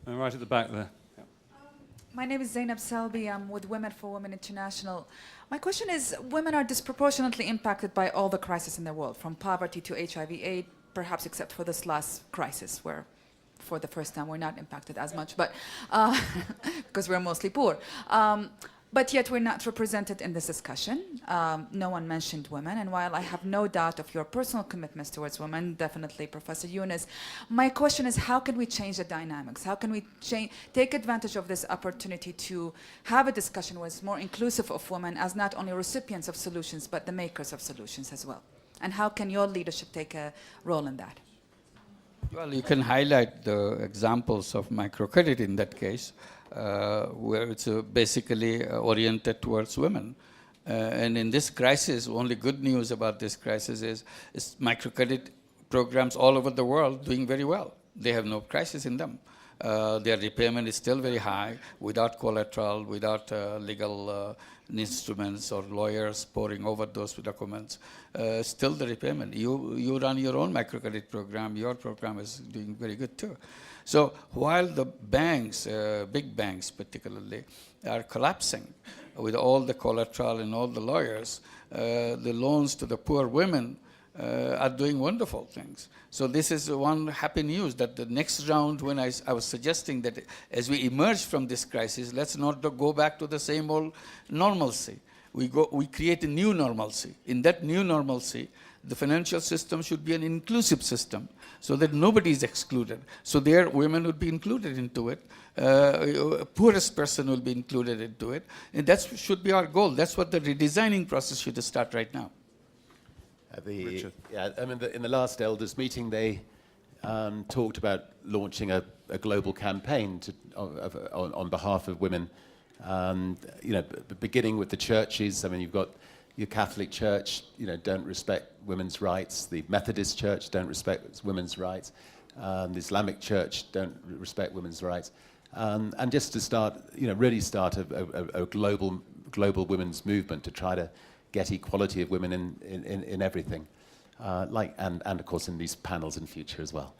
And right at the back there. My name is Zainab Salbi. I'm with Women for Women International. My question is, women are disproportionately impacted by all the crises in the world, from poverty to HIV/AIDS, perhaps except for this last crisis, where for the first time we're not impacted as much, but because we're mostly poor. But yet we're not represented in this discussion. No one mentioned women, and while I have no doubt of your personal commitments towards women, definitely Professor Yunus, my question is, how can we change the dynamics? How can we take advantage of this opportunity to have a discussion where it's more inclusive of women as not only recipients of solutions, but the makers of solutions as well? And how can your leadership take a role in that? Well, you can highlight the examples of microcredit in that case, where it's basically oriented towards women. And in this crisis, only good news about this crisis is microcredit programs all over the world doing very well. They have no crisis in them. Their repayment is still very high, without collateral, without legal instruments or lawyers poring over those documents. Still the repayment. You run your own microcredit program. Your program is doing very good too. So while the banks, big banks particularly, are collapsing with all the collateral and all the lawyers, the loans to the poor women are doing wonderful things. So this is one happy news, that the next round, when I was suggesting that as we emerge from this crisis, let's not go back to the same old normalcy. We create a new normalcy. In that new normalcy, the financial system should be an inclusive system, so that nobody is excluded. So there, women would be included into it. Poorest person will be included into it. And that should be our goal. That's what the redesigning process should start right now. In the last elders meeting, they talked about launching a global campaign on behalf of women. Beginning with the churches. I mean, you've got your Catholic Church, don't respect women's rights. The Methodist Church don't respect women's rights. The Islamic Church don't respect women's rights. And just to start, really start a global women's movement to try to get equality of women in everything, and of course in these panels in future as well.